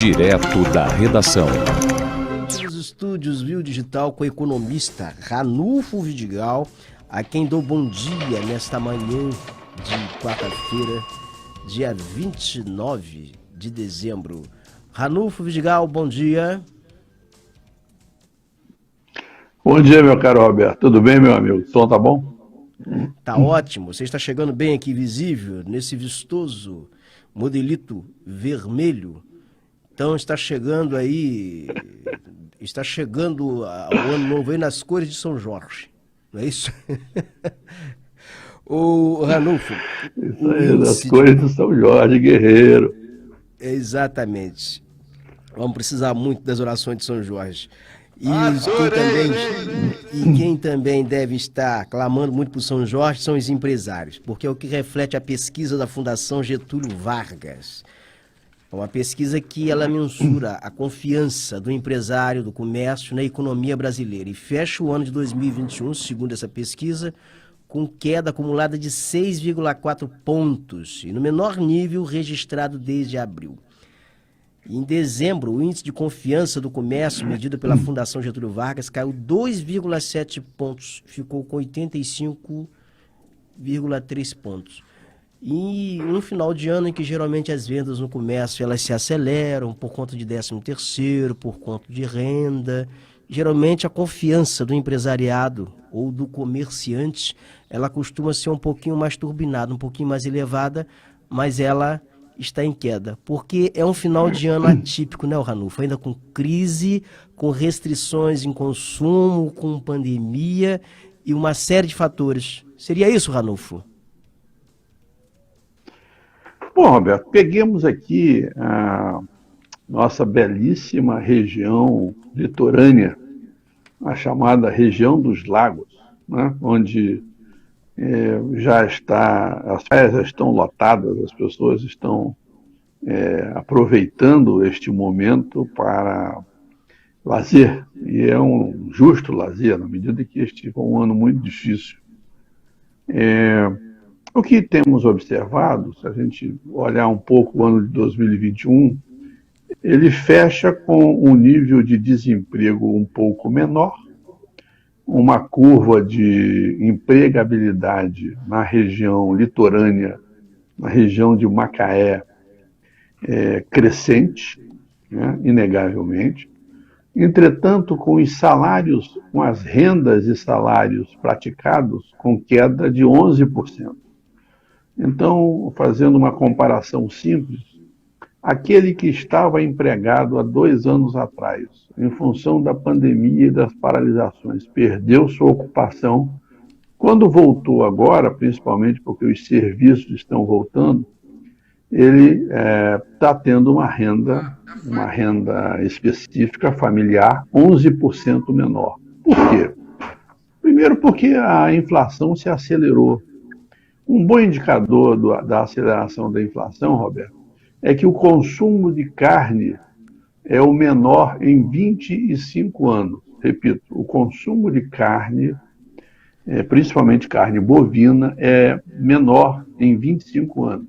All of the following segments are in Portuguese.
Direto da redação. Nos estúdios Viu Digital com o economista Ranulfo Vidigal, a quem dou bom dia nesta manhã de quarta-feira, dia 29 de dezembro. Ranulfo Vidigal, bom dia. Bom dia, meu caro Roberto. Tudo bem, meu amigo? O som tá bom? Tá ótimo. Você está chegando bem aqui, visível, nesse vistoso modelito vermelho. Então está chegando aí, está chegando ao ano novo aí nas cores de São Jorge, não é isso? O Ranulfo. Isso aí, nas cores de São Jorge, guerreiro. Exatamente. Vamos precisar muito das orações de São Jorge. E quem também deve estar clamando muito por São Jorge são os empresários, porque é o que reflete a pesquisa da Fundação Getúlio Vargas. É uma pesquisa que ela mensura a confiança do empresário, do comércio na economia brasileira e fecha o ano de 2021, segundo essa pesquisa, com queda acumulada de 6,4 pontos e no menor nível registrado desde abril. Em dezembro, o índice de confiança do comércio, medido pela Fundação Getúlio Vargas, caiu 2,7 pontos, ficou com 85,3 pontos. E no final de ano, em que geralmente as vendas no comércio elas se aceleram por conta de 13º, por conta de renda, geralmente a confiança do empresariado ou do comerciante, ela costuma ser um pouquinho mais turbinada, um pouquinho mais elevada, mas ela está em queda, porque é um final de ano atípico, né, Ranulfo? Ainda com crise, com restrições em consumo, com pandemia e uma série de fatores. Seria isso, Ranulfo? Bom, Roberto, peguemos aqui a nossa belíssima região litorânea, a chamada região dos lagos, né? Onde as praias já estão lotadas, as pessoas estão aproveitando este momento para lazer, e é um justo lazer, na medida que este foi um ano muito difícil. O que temos observado, se a gente olhar um pouco o ano de 2021, ele fecha com um nível de desemprego um pouco menor, uma curva de empregabilidade na região litorânea, na região de Macaé, crescente, né, inegavelmente. Entretanto, com os salários, com as rendas e salários praticados, com queda de 11%. Então, fazendo uma comparação simples, aquele que estava empregado há 2 anos atrás, em função da pandemia e das paralisações, perdeu sua ocupação. Quando voltou agora, principalmente porque os serviços estão voltando, ele está tendo uma renda específica familiar 11% menor. Por quê? Primeiro porque a inflação se acelerou. Um bom indicador da aceleração da inflação, Roberto, é que o consumo de carne é o menor em 25 anos. Repito, o consumo de carne, principalmente carne bovina, é menor em 25 anos.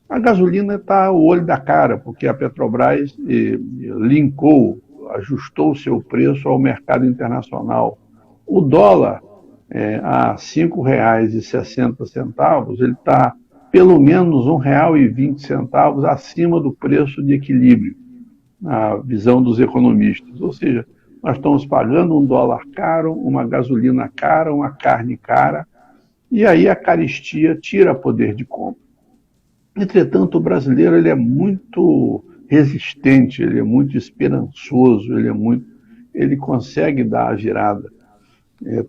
A gasolina está ao olho da cara, porque a Petrobras ajustou o seu preço ao mercado internacional. O dólar, a R$ 5,60, ele está pelo menos R$ 1,20 acima do preço de equilíbrio, na visão dos economistas. Ou seja, nós estamos pagando um dólar caro, uma gasolina cara, uma carne cara, e aí a carestia tira poder de compra. Entretanto, o brasileiro ele é muito resistente, ele é muito esperançoso, ele consegue dar a virada,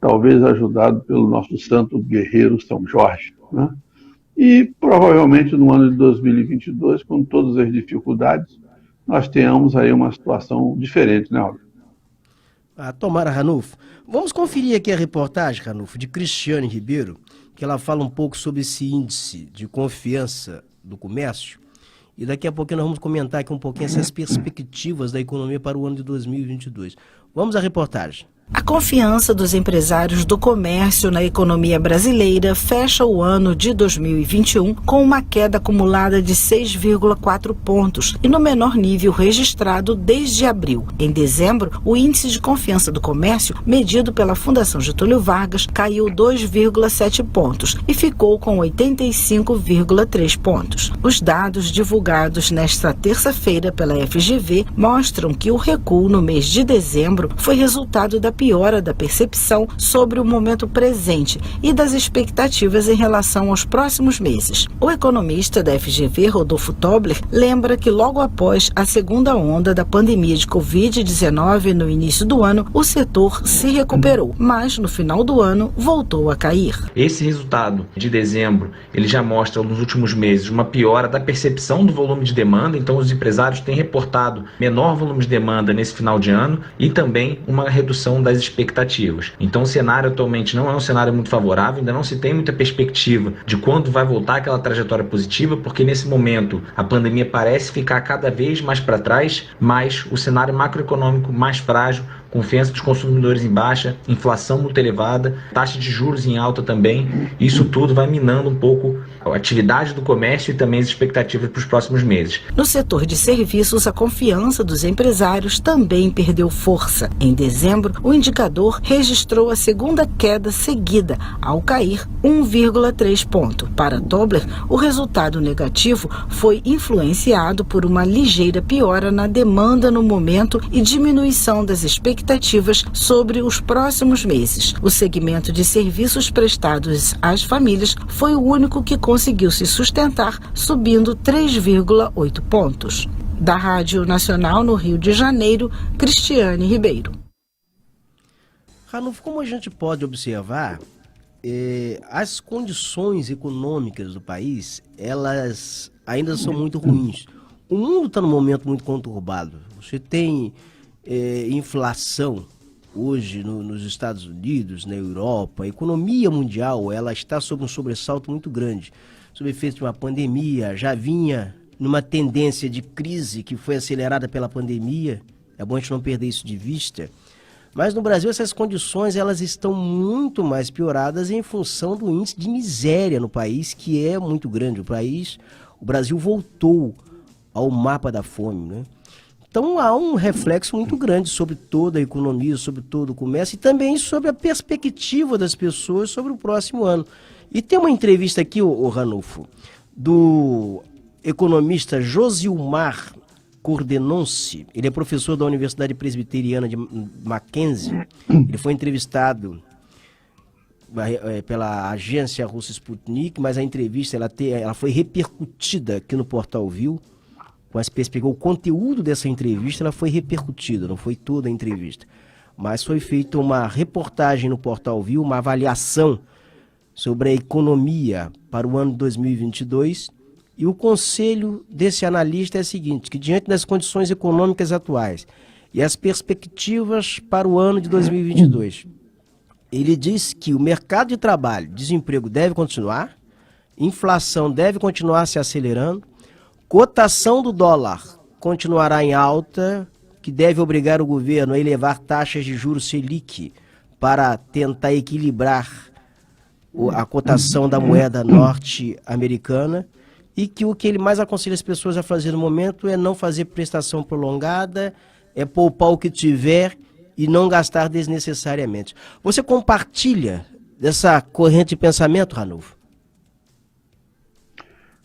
talvez ajudado pelo nosso santo guerreiro São Jorge, né? E provavelmente no ano de 2022, com todas as dificuldades, nós tenhamos aí uma situação diferente, né, Robert? Tomara, Ranulfo. Vamos conferir aqui a reportagem, Ranulfo, de Cristiane Ribeiro, que ela fala um pouco sobre esse índice de confiança do comércio. E daqui a pouco nós vamos comentar aqui um pouquinho essas perspectivas da economia para o ano de 2022. Vamos à reportagem. A confiança dos empresários do comércio na economia brasileira fecha o ano de 2021 com uma queda acumulada de 6,4 pontos e no menor nível registrado desde abril. Em dezembro, o índice de confiança do comércio, medido pela Fundação Getúlio Vargas, caiu 2,7 pontos e ficou com 85,3 pontos. Os dados divulgados nesta terça-feira pela FGV mostram que o recuo no mês de dezembro foi resultado da piora da percepção sobre o momento presente e das expectativas em relação aos próximos meses. O economista da FGV, Rodolfo Tobler, lembra que logo após a segunda onda da pandemia de Covid-19 no início do ano, o setor se recuperou, mas no final do ano voltou a cair. Esse resultado de dezembro, ele já mostra nos últimos meses uma piora da percepção do volume de demanda, então os empresários têm reportado menor volume de demanda nesse final de ano e também uma redução das expectativas. Então o cenário atualmente não é um cenário muito favorável, ainda não se tem muita perspectiva de quando vai voltar aquela trajetória positiva, porque nesse momento a pandemia parece ficar cada vez mais para trás, mas o cenário macroeconômico mais frágil, confiança dos consumidores em baixa, inflação muito elevada, taxa de juros em alta também, isso tudo vai minando um pouco a atividade do comércio e também as expectativas para os próximos meses. No setor de serviços, a confiança dos empresários também perdeu força. Em dezembro, o indicador registrou a segunda queda seguida, ao cair 1,3 ponto. Para Tobler, o resultado negativo foi influenciado por uma ligeira piora na demanda no momento e diminuição das expectativas sobre os próximos meses. O segmento de serviços prestados às famílias foi o único que conseguiu se sustentar, subindo 3,8 pontos. Da Rádio Nacional no Rio de Janeiro, Cristiane Ribeiro. Ranulfo, como a gente pode observar, as condições econômicas do país, elas ainda são muito ruins. O mundo está num momento muito conturbado. Você tem inflação hoje nos Estados Unidos, na Europa. A economia mundial, ela está sob um sobressalto muito grande, sob efeito de uma pandemia. Já vinha numa tendência de crise que foi acelerada pela pandemia. É bom a gente não perder isso de vista. Mas no Brasil essas condições elas estão muito mais pioradas em função do índice de miséria no país, que é muito grande. O Brasil voltou ao mapa da fome, né? Então há um reflexo muito grande sobre toda a economia, sobre todo o comércio e também sobre a perspectiva das pessoas sobre o próximo ano. E tem uma entrevista aqui, Ranulfo, do economista Josilmar Cordenonce. Ele é professor da Universidade Presbiteriana de Mackenzie. Ele foi entrevistado pela agência russa Sputnik, mas a entrevista ela foi repercutida aqui no Portal Viu. Com as perspectivas, o conteúdo dessa entrevista ela foi repercutida, não foi toda a entrevista. Mas foi feita uma reportagem no Portal Viu, uma avaliação sobre a economia para o ano de 2022. E o conselho desse analista é o seguinte, que diante das condições econômicas atuais e as perspectivas para o ano de 2022, ele diz que o mercado de trabalho, desemprego deve continuar, inflação deve continuar se acelerando, cotação do dólar continuará em alta, que deve obrigar o governo a elevar taxas de juros Selic para tentar equilibrar a cotação da moeda norte-americana, e que o que ele mais aconselha as pessoas a fazer no momento é não fazer prestação prolongada, é poupar o que tiver e não gastar desnecessariamente. Você compartilha dessa corrente de pensamento, Ranulfo?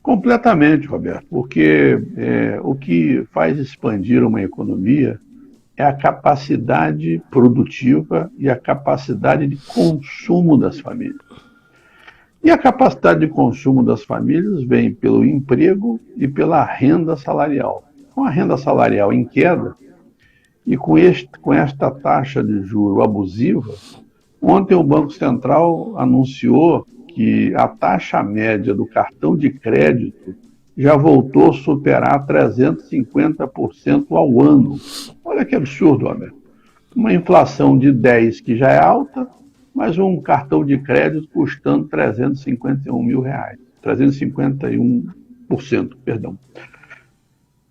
Completamente, Roberto, porque o que faz expandir uma economia é a capacidade produtiva e a capacidade de consumo das famílias. E a capacidade de consumo das famílias vem pelo emprego e pela renda salarial. Com a renda salarial em queda e com esta taxa de juro abusiva, ontem o Banco Central anunciou que a taxa média do cartão de crédito já voltou a superar 350% ao ano. Olha que absurdo, Roberto. Uma inflação de 10 que já é alta, mas um cartão de crédito custando R$351 mil. 351%, perdão.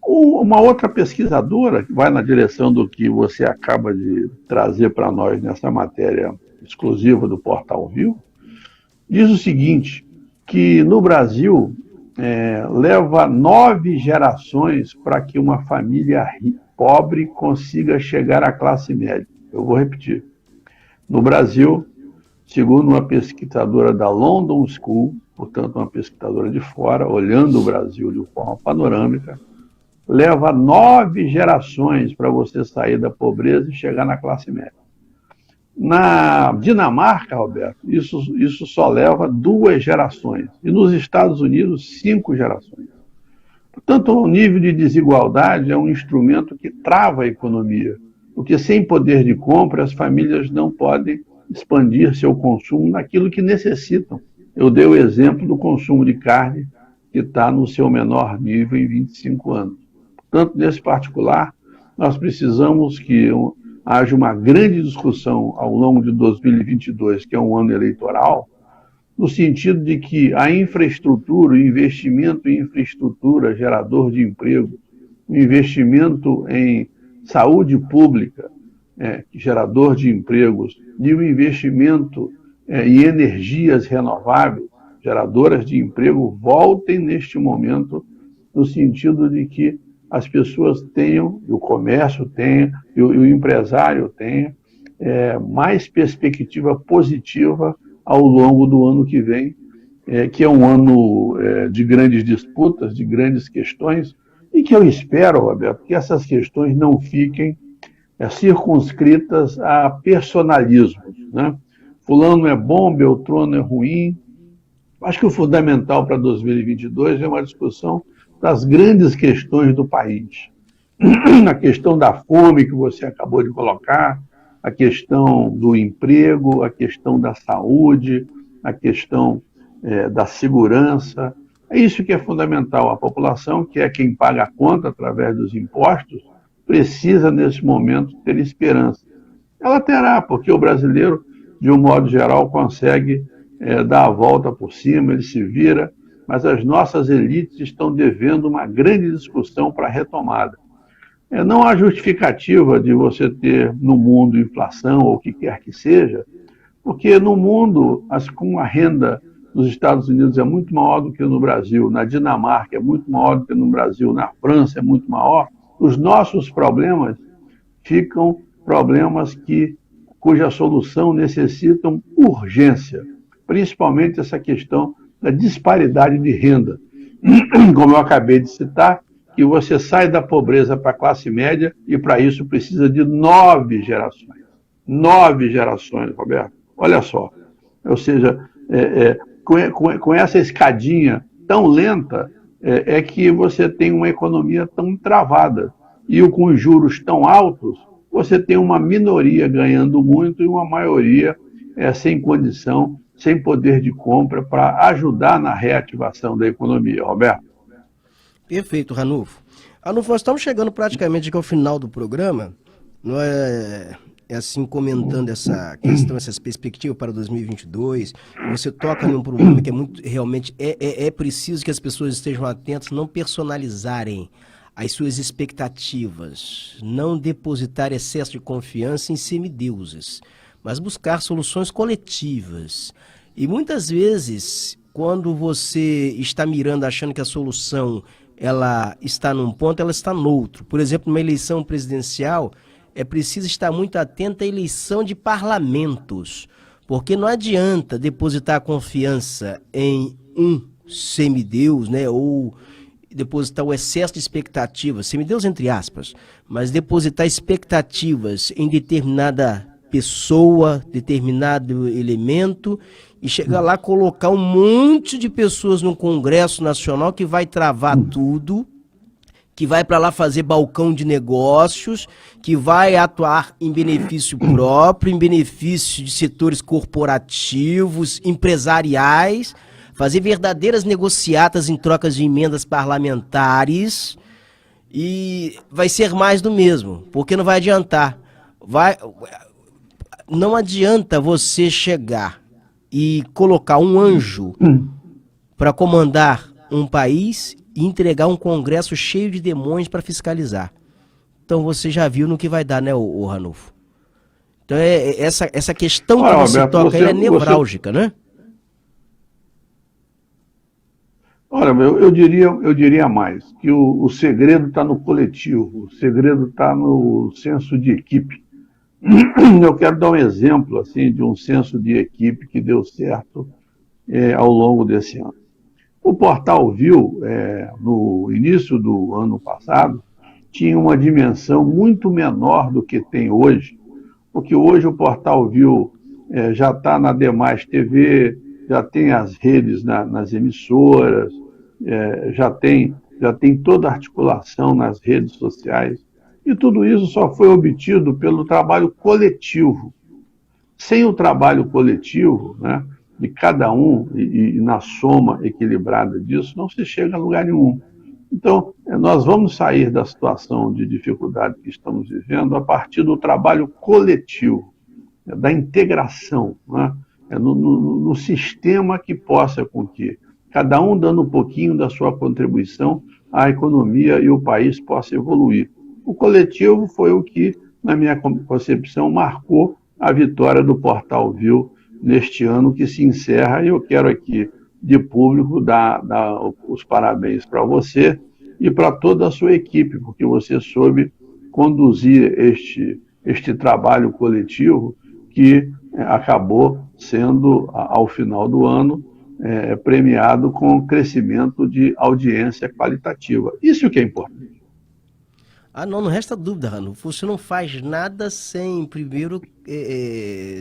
Uma outra pesquisadora, que vai na direção do que você acaba de trazer para nós nessa matéria exclusiva do Portal Viu, diz o seguinte, que no Brasil leva 9 gerações para que uma família pobre consiga chegar à classe média. Eu vou repetir. No Brasil, segundo uma pesquisadora da London School, portanto uma pesquisadora de fora, olhando o Brasil de forma panorâmica, leva 9 gerações para você sair da pobreza e chegar na classe média. Na Dinamarca, Roberto, isso só leva 2 gerações. E nos Estados Unidos, 5 gerações. Portanto, o nível de desigualdade é um instrumento que trava a economia, porque sem poder de compra, as famílias não podem expandir seu consumo naquilo que necessitam. Eu dei o exemplo do consumo de carne, que está no seu menor nível em 25 anos. Portanto, nesse particular, nós precisamos que haja uma grande discussão ao longo de 2022, que é um ano eleitoral, no sentido de que a infraestrutura, o investimento em infraestrutura gerador de emprego, o investimento em saúde pública, gerador de empregos, e o investimento em energias renováveis, geradoras de emprego, voltem neste momento no sentido de que as pessoas tenham, e o comércio tenha, e o empresário tenha, mais perspectiva positiva ao longo do ano que vem, que é um ano de grandes disputas, de grandes questões, e que eu espero, Roberto, que essas questões não fiquem circunscritas a personalismos, né? Fulano é bom, Beltrano é ruim. Acho que o fundamental para 2022 é uma discussão das grandes questões do país. A questão da fome que você acabou de colocar, a questão do emprego, a questão da saúde, a questão da segurança. É isso que é fundamental. A população, que é quem paga a conta através dos impostos, precisa, nesse momento, ter esperança. Ela terá, porque o brasileiro, de um modo geral, consegue dar a volta por cima, ele se vira, mas as nossas elites estão devendo uma grande discussão para a retomada. Não há justificativa de você ter no mundo inflação ou o que quer que seja, porque no mundo, com a renda nos Estados Unidos é muito maior do que no Brasil, na Dinamarca é muito maior do que no Brasil, na França é muito maior, os nossos problemas ficam problemas cuja solução necessitam urgência, principalmente essa questão da disparidade de renda. Como eu acabei de citar, que você sai da pobreza para a classe média e para isso precisa de 9 gerações. 9 gerações, Roberto. Olha só. Ou seja, com essa escadinha tão lenta, é que você tem uma economia tão travada. E com os juros tão altos, você tem uma minoria ganhando muito e uma maioria sem condição, sem poder de compra para ajudar na reativação da economia. Roberto? Perfeito, Ranulfo. Ranulfo, nós estamos chegando praticamente ao final do programa. Não assim, comentando essa questão, essas perspectivas para 2022. Você toca em um problema que é muito, realmente, é preciso que as pessoas estejam atentas, não personalizarem as suas expectativas, não depositar excesso de confiança em semideuses, mas buscar soluções coletivas. E muitas vezes, quando você está mirando, achando que a solução ela está num ponto, ela está no outro. Por exemplo, numa eleição presidencial, é preciso estar muito atento à eleição de parlamentos, porque não adianta depositar confiança em um semideus, né, ou depositar o excesso de expectativas, semideus entre aspas, mas depositar expectativas em determinada pessoa, determinado elemento, e chegar lá, colocar um monte de pessoas no Congresso Nacional que vai travar tudo, que vai para lá fazer balcão de negócios, que vai atuar em benefício próprio, em benefício de setores corporativos, empresariais, fazer verdadeiras negociatas em trocas de emendas parlamentares, e vai ser mais do mesmo, porque não vai adiantar. Não adianta você chegar e colocar um anjo para comandar um país e entregar um Congresso cheio de demônios para fiscalizar. Então você já viu no que vai dar, né, o Ranulfo? Então essa questão que você Roberto, toca aí é nevrálgica, né? Olha, eu diria mais, que o segredo está no coletivo, o segredo está no senso de equipe. Eu quero dar um exemplo assim, de um senso de equipe que deu certo ao longo desse ano. O Portal Viu, no início do ano passado, tinha uma dimensão muito menor do que tem hoje, porque hoje o Portal Viu já está na Demais TV, já tem as redes nas emissoras, já tem toda a articulação nas redes sociais, e tudo isso só foi obtido pelo trabalho coletivo. Sem o trabalho coletivo, né, de cada um, e na soma equilibrada disso, não se chega a lugar nenhum. Então, nós vamos sair da situação de dificuldade que estamos vivendo a partir do trabalho coletivo, da integração, né, no sistema que possa com que cada um dando um pouquinho da sua contribuição, a economia e o país possa evoluir. O coletivo foi o que, na minha concepção, marcou a vitória do Portal Viu neste ano que se encerra, e eu quero aqui, de público, dar os parabéns para você e para toda a sua equipe, porque você soube conduzir este trabalho coletivo que acabou sendo, ao final do ano, premiado com crescimento de audiência qualitativa. Isso que é importante. Não resta dúvida, Ranulfo. Você não faz nada sem, primeiro,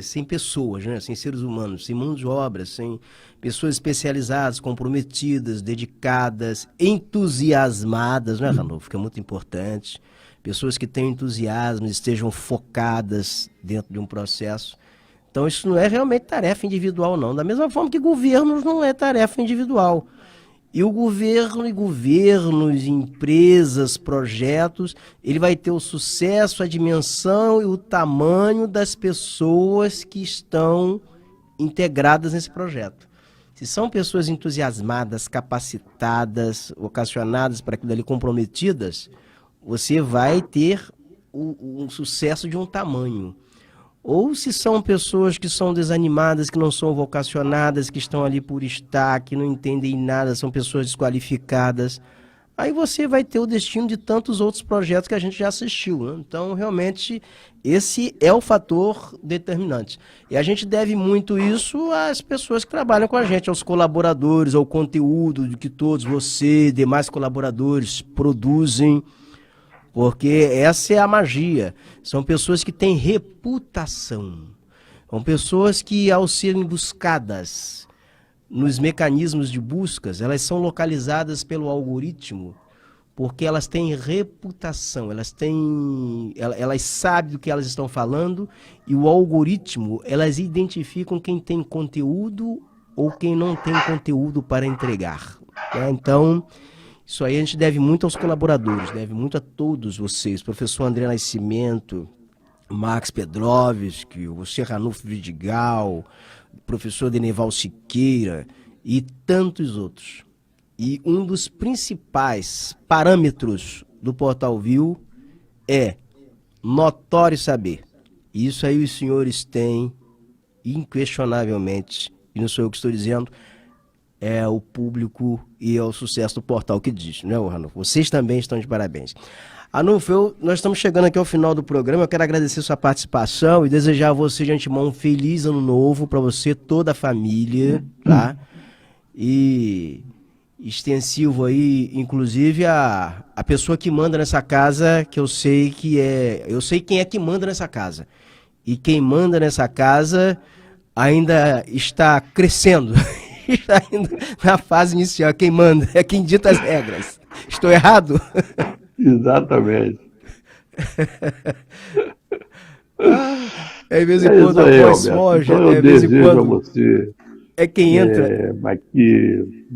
sem pessoas, né? Sem seres humanos, sem mãos de obra, sem pessoas especializadas, comprometidas, dedicadas, entusiasmadas, né, Ranulfo? Que é muito importante. Pessoas que tenham entusiasmo, estejam focadas dentro de um processo. Então isso não é realmente tarefa individual, não. Da mesma forma que governos não é tarefa individual. E o governos, empresas, projetos, ele vai ter o sucesso, a dimensão e o tamanho das pessoas que estão integradas nesse projeto. Se são pessoas entusiasmadas, capacitadas, vocacionadas para aquilo ali, comprometidas, você vai ter um sucesso de um tamanho. Ou se são pessoas que são desanimadas, que não são vocacionadas, que estão ali por estar, que não entendem nada, são pessoas desqualificadas, aí você vai ter o destino de tantos outros projetos que a gente já assistiu, né? Então, realmente, esse é o fator determinante. E a gente deve muito isso às pessoas que trabalham com a gente, aos colaboradores, ao conteúdo que todos você, demais colaboradores, produzem. Porque essa é a magia. São pessoas que têm reputação. São pessoas que, ao serem buscadas nos mecanismos de buscas, elas são localizadas pelo algoritmo, porque elas têm reputação, elas sabem do que elas estão falando, e o algoritmo, elas identificam quem tem conteúdo ou quem não tem conteúdo para entregar, né? Então, isso aí a gente deve muito aos colaboradores, deve muito a todos vocês, professor André Nascimento, Max Pedrovski, você Ranulfo Vidigal, professor Denival Siqueira e tantos outros. E um dos principais parâmetros do Portal Viu é notório saber. Isso aí os senhores têm inquestionavelmente, e não sou eu que estou dizendo, é o público e é o sucesso do portal que diz, né, Ranulfo? Vocês também estão de parabéns. Ranulfo, nós estamos chegando aqui ao final do programa, eu quero agradecer sua participação e desejar a você de antemão um feliz ano novo para você, toda a família, tá? E extensivo aí, inclusive a pessoa que manda nessa casa, que eu sei quem é que manda nessa casa. E quem manda nessa casa ainda está crescendo. Está indo na fase inicial. Quem manda é quem dita as regras. Estou errado? Exatamente. De vez em quando após soja, então eu vez em desejo quando a você é quem entra. Aqui,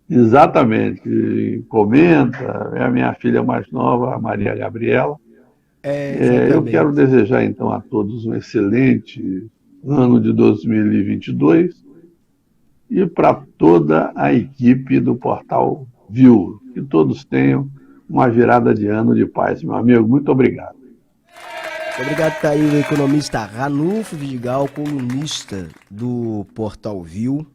exatamente. Comenta, é a minha filha mais nova, a Maria Gabriela. Eu quero desejar, então, a todos um excelente ano de 2022 e para toda a equipe do Portal Viu. Que todos tenham uma virada de ano de paz. Meu amigo, muito obrigado. Obrigado, tá aí o economista Ranulfo Vidigal, colunista do Portal Viu,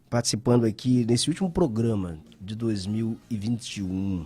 participando aqui nesse último programa de 2021.